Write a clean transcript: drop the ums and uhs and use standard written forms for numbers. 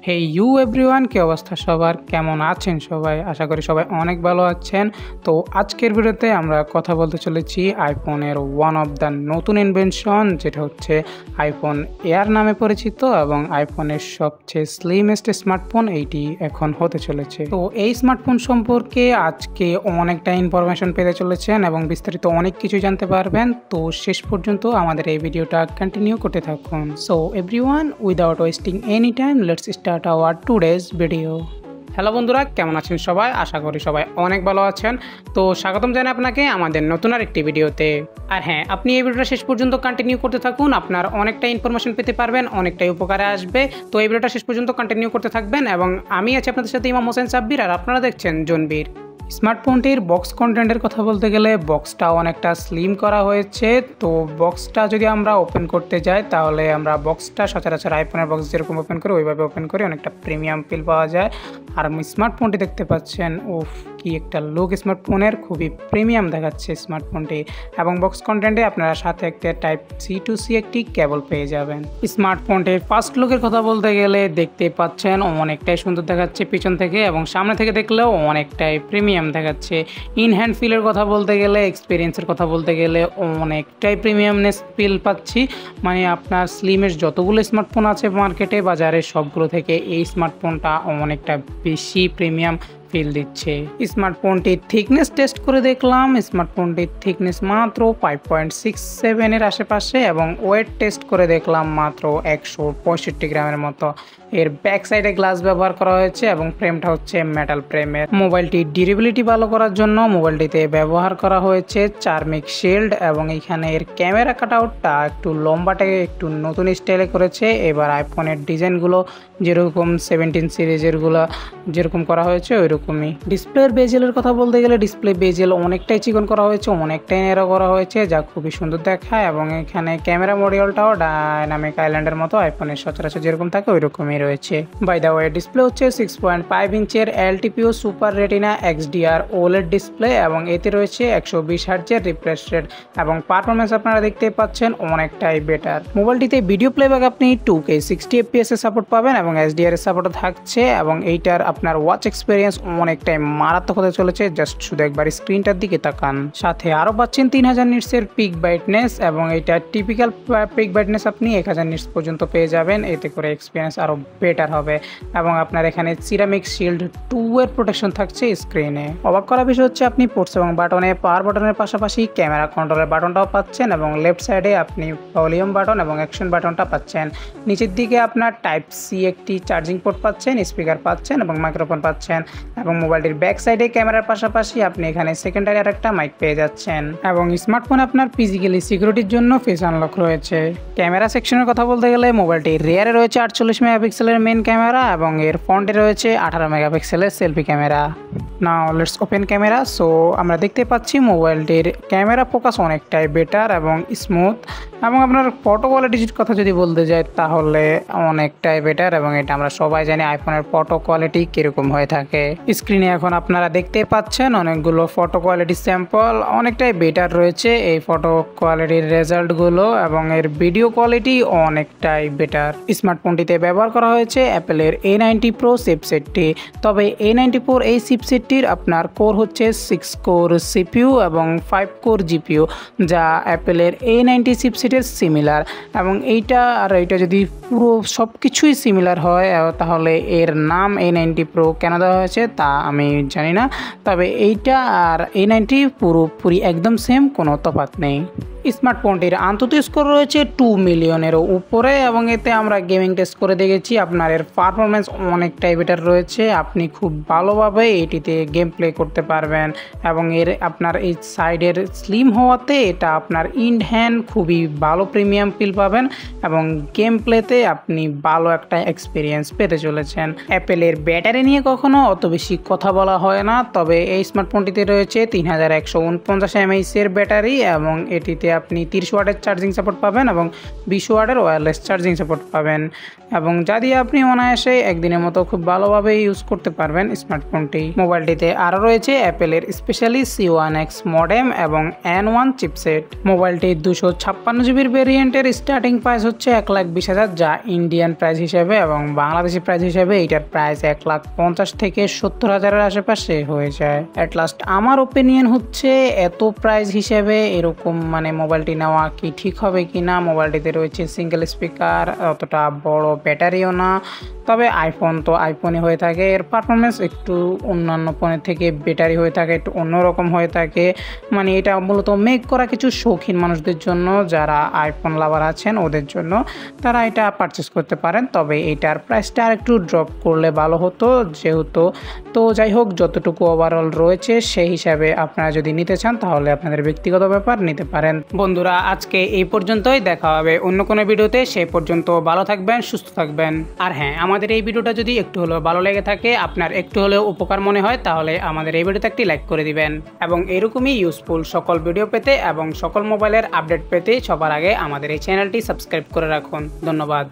Hey you everyone, কি অবস্থা সবার? কেমন আছেন সবাই? আশা করি সবাই অনেক ভালো আছেন। তো আজকের ভিডিওতে আমরা কথা বলতে চলেছি আইফোনের ওয়ান অফ দ্য নতুন ইনভেনশন, যেটা হচ্ছে আইফোন এয়ার নামে পরিচিত এবং আইফোনের সবচেয়ে স্লিমেস্ট স্মার্টফোন এইটি এখন হতে চলেছে। তো এই স্মার্টফোন সম্পর্কে আজকে অনেকটা ইনফরমেশন পেতে চলেছেন এবং বিস্তারিত অনেক কিছু জানতে পারবেন। তো শেষ পর্যন্ত আমাদের এই ভিডিওটা কন্টিনিউ করতে থাকুন। So everyone, without wasting any time, let's start our today's video. Hello বন্ধুরা, কেমন আছেন সবাই? আশা করি সবাই অনেক ভালো আছেন। তো স্বাগতম জানাই আপনাকে আমাদের নতুন আরেকটি ভিডিওতে। আর হ্যাঁ, আপনি এই ভিডিওটা শেষ পর্যন্ত কন্টিনিউ করতে থাকুন, আপনার অনেকটা ইনফরমেশন পেতে পারবেন, অনেকটাই উপকারে আসবে। তো এই ভিডিওটা শেষ পর্যন্ত কন্টিনিউ করতে থাকবেন এবং আমি আছি আপনাদের সাথে ইমাম হোসেন সাব্বির, আর আপনারা দেখছেন জনবীর। স্মার্টফোনটির বক্স কন্টেন্টের কথা বলতে গেলে বক্সটা অনেকটা স্লিম করা হয়েছে। তো বক্সটা যদি আমরা ওপেন করতে যাই তাহলে আমরা বক্সটা সচরাচর আইফোনের বক্স যেরকম ওপেন করি ওইভাবে ওপেন করি, অনেকটা প্রিমিয়াম ফিল পাওয়া যায়। আর স্মার্টফোনটি দেখতে পাচ্ছেন, উফ কি একটা লুক স্মার্টফোনের, খুবই প্রিমিয়াম দেখাচ্ছে স্মার্টফোনটি। এবং বক্স কন্টেন্টে আপনারা সাথে একটা টাইপ সি টু সি একটি কেবল পেয়ে যাবেন। স্মার্টফোনটির ফার্স্ট লুকের কথা বলতে গেলে দেখতে পাচ্ছেন অনেকটাই সুন্দর দেখাচ্ছে পিছন থেকে, এবং সামনে থেকে দেখলেও অনেকটাই প্রিমিয়াম দেখাচ্ছে। ইন হ্যান্ড ফিলের কথা বলতে গেলে, এক্সপিরিয়েন্সের কথা বলতে গেলে অনেকটাই প্রিমিয়ামনেস ফিল পাচ্ছি। মানে আপনার স্লিমের যতগুলো স্মার্টফোন আছে মার্কেটে বাজারে সবগুলো থেকে এই স্মার্টফোনটা অনেকটা বেশি প্রিমিয়াম ফিল দিচ্ছে। স্মার্টফোনটির থিকনেস টেস্ট করে দেখলাম, স্মার্টফোনটির থিকনেস মাত্র 5.67 আশেপাশে, এবং ওয়েট টেস্ট করে দেখলাম মাত্র 165 গ্রামের মতো। এর ব্যাক সাইডে গ্লাস ব্যবহার করা হয়েছে এবং ফ্রেমটা হচ্ছে মেটাল ফ্রেমের। মোবাইলটির ডিউরেবিলিটি ভালো করার জন্য মোবাইলটিতে ব্যবহার করা হয়েছে চার্মিক শিল্ড, এবং এখানে এর ক্যামেরা কাটআউটটা একটু লম্বাটাকে একটু নতুন স্টাইলে করেছে। এবার আইফোনের ডিজাইনগুলো যেরকম 17 সিরিজেরগুলো যেরকম করা হয়েছে ওইরকমই। ডিসপ্লের বেজেলের কথা বলতে গেলে ডিসপ্লে বেজেল অনেকটাই চিকন করা হয়েছে, অনেকটাই ন্যারো করা হয়েছে, যা খুবই সুন্দর দেখায়। এবং এখানে ক্যামেরা মডিউলটাও ডায়নামিক আইল্যান্ডের মতো আইফোনের সচরাচর যেরকম থাকে ওইরকমই রয়েছে। বাই দ্য ওয়ে, ডিসপ্লে হচ্ছে 6.5 ইঞ্চের LTPO super retina XDR OLED display, এবং এতে রয়েছে 120 হার্টজের রিফ্রেশ রেট, এবং পারফরমেন্স আপনারা দেখতে পাচ্ছেন অনেকটাই বেটার। মোবাইলটিতে ভিডিও প্লেব্যাক আপনি 2K 60 FPS এর সাপোর্ট পাবেন এবং HDR এর সাপোর্টও থাকছে, এবং এইটার আপনার ওয়াচ এক্সপিরিয়েন্স অনেকটাই মারাত্মক হতে চলেছে। জাস্ট শুধু একবার স্ক্রিনটার দিকে তাকান। সাথে আরও পাচ্ছেন 3000 নিটসের পিক ব্রাইটনেস, এবং এটা টিপিক্যাল পিক ব্রাইটনেস আপনি 1000 নিটস পর্যন্ত পেয়ে যাবেন। এতে করে এক্সপিরিয়েন্স আরও বেটার হবে, এবং আপনার এখানে সিরামিক শিল্ড 2 এর প্রোটেকশন থাকছে স্ক্রিনে। অবাক করা বিষয় হচ্ছে আপনি পোর্টস এবং বাটনে পাওয়ার বাটনের পাশাপাশি ক্যামেরা কন্ট্রোলের বাটনটাও পাচ্ছেন, এবং লেফট সাইডে আপনি ভলিউম বাটন এবং অ্যাকশন বাটনটা পাচ্ছেন। নিচের দিকে আপনার টাইপ সি একটি চার্জিং পোর্ট পাচ্ছেন, স্পিকার পাচ্ছেন এবং মাইক্রোফোন পাচ্ছেন, এবং মোবাইলটির ব্যাক সাইডে ক্যামেরার পাশাপাশি আপনি এখানে সেকেন্ডারি আর একটা মাইক পেয়ে যাচ্ছেন। এবং স্মার্টফোনে আপনার ফিজিক্যালি সিকিউরিটির জন্য ফেস আনলক রয়েছে। ক্যামেরা সেকশনের কথা বলতে গেলে মোবাইলটির রিয়ারে রয়েছে 48 মেগাপিক্সেলের মেন ক্যামেরা, এবং এর ফ্রন্টে রয়েছে 18 মেগাপিক্সেলের selfie camera. Now let's open camera. So আমরা দেখতে পাচ্ছি মোবাইলটির ক্যামেরা ফোকাস অনেকটাই বেটার এবং স্মুথ, এবং আপনার ফটো কোয়ালিটির কথা যদি বলতে যাই তাহলে অনেকটাই বেটার, এবং এটা আমরা সবাই জানি আইফোনের ফটো কোয়ালিটি কীরকম হয়ে থাকে। স্ক্রিনে এখন আপনারা দেখতে পাচ্ছেন অনেকগুলো ফটো কোয়ালিটি স্যাম্পল, অনেকটাই বেটার রয়েছে এই ফটো কোয়ালিটির রেজাল্টগুলো, এবং এর ভিডিও কোয়ালিটি অনেকটাই বেটার। স্মার্টফোনটিতে ব্যবহার করা হয়েছে অ্যাপেলের A90 Pro চিপসেটটি, তবে A94 এই চিপসেটটির আপনার কোর হচ্ছে 6 কোর CPU এবং 5 কোর GPU, যা অ্যাপেলের A90 চিপসেটের সিমিলার। এবং এইটা আর এইটা যদি পুরো সব কিছুই সিমিলার হয় তাহলে এর নাম A90 Pro কেন দেওয়া হয়েছে তা আমি জানি না, তবে এইটা আর A90 পুরোপুরি একদম সেম, কোনো তফাৎ নেই। স্মার্টফোনটির আন্তর্জাতিক স্কোর রয়েছে 2 মিলিয়নেরও উপরে, এবং এতে আমরা গেমিং টেস্ট করে দেখেছি, আপনার এর পারফরমেন্স অনেকটাই বেটার রয়েছে। আপনি খুব ভালোভাবে এটিতে গেম প্লে করতে পারবেন, এবং এর আপনার এই সাইডের স্লিম হওয়াতে এটা আপনার ইন হ্যান্ড খুবই ভালো প্রিমিয়াম ফিল পাবেন, এবং গেম প্লেতে আপনি ভালো একটা এক্সপিরিয়েন্স পেতে চলেছেন। অ্যাপেলের ব্যাটারি নিয়ে কখনো অত বেশি কথা বলা হয় না, তবে এই স্মার্টফোনটিতে রয়েছে 3149 mAh এর ব্যাটারি, এবং এটিতে আপনি 30 ওয়াটের চার্জিং সাপোর্ট পাবেন এবং 20 ওয়াটের ওয়্যারলেস চার্জিং সাপোর্ট পাবেন এবং যা দিয়ে আপনি অনায়াসে একদিনের মতো খুব ভালোভাবে ইউজ করতে পারবেন স্মার্টফোনটি। মোবাইলটিতে আরও রয়েছে অ্যাপেলের স্পেশালি C1X মডেম এবং N1 চিপসেট। মোবাইলটি 256 জিবির ভেরিয়েন্টের স্টার্টিং প্রাইস হচ্ছে 1,20,000, যা ইন্ডিয়ান প্রাইস হিসেবে এবং বাংলাদেশি প্রাইস হিসেবে এইটার প্রাইস 1,50,000 থেকে 70,000-এর আশেপাশে হয়ে যায়। অ্যাট লাস্ট আমার ওপিনিয়ন হচ্ছে এত প্রাইস হিসেবে এরকম মোবাইলটি নেওয়া কি ঠিক হবে কি না। মোবাইলটিতে রয়েছে সিঙ্গেল স্পিকার, অতটা বড় ব্যাটারিও না, তবে আইফোন তো আইফোনই হয়ে থাকে, এর পারফরমেন্স একটু অন্যান্য ফোনের থেকে বেটারি হয়ে থাকে, একটু অন্যরকম হয়ে থাকে। এটা মূলত মেক করা কিছু শৌখিন মানুষদের জন্য, যারা আইফোন লাভার আছেন ওদের জন্য, তারা এটা পারচেস করতে পারেন। তবে এটার প্রাইসটা আর একটু ড্রপ করলে ভালো হতো যেহেতু। তো যাই হোক, যতটুকু ওভারঅল রয়েছে সেই হিসাবে আপনারা যদি নিতে চান তাহলে আপনাদের ব্যক্তিগত ব্যাপার, নিতে পারেন। বন্ধুরা, আজকে এই পর্যন্তই, দেখা হবে অন্য কোনো ভিডিওতে। সেই পর্যন্ত ভালো থাকবেন, সুস্থ থাকবেন। আর হ্যাঁ, আমাদের এই ভিডিওটা যদি একটু হলেও ভালো লেগে থাকে, আপনার একটু হলেও উপকার মনে হয়, তাহলে আমাদের এই ভিডিওতে একটি লাইক করে দিবেন এবং এরকমই ইউজফুল সকল ভিডিও পেতে এবং সকল মোবাইলের আপডেট পেতে সবার আগে আমাদের এই চ্যানেলটি সাবস্ক্রাইব করে রাখুন। ধন্যবাদ।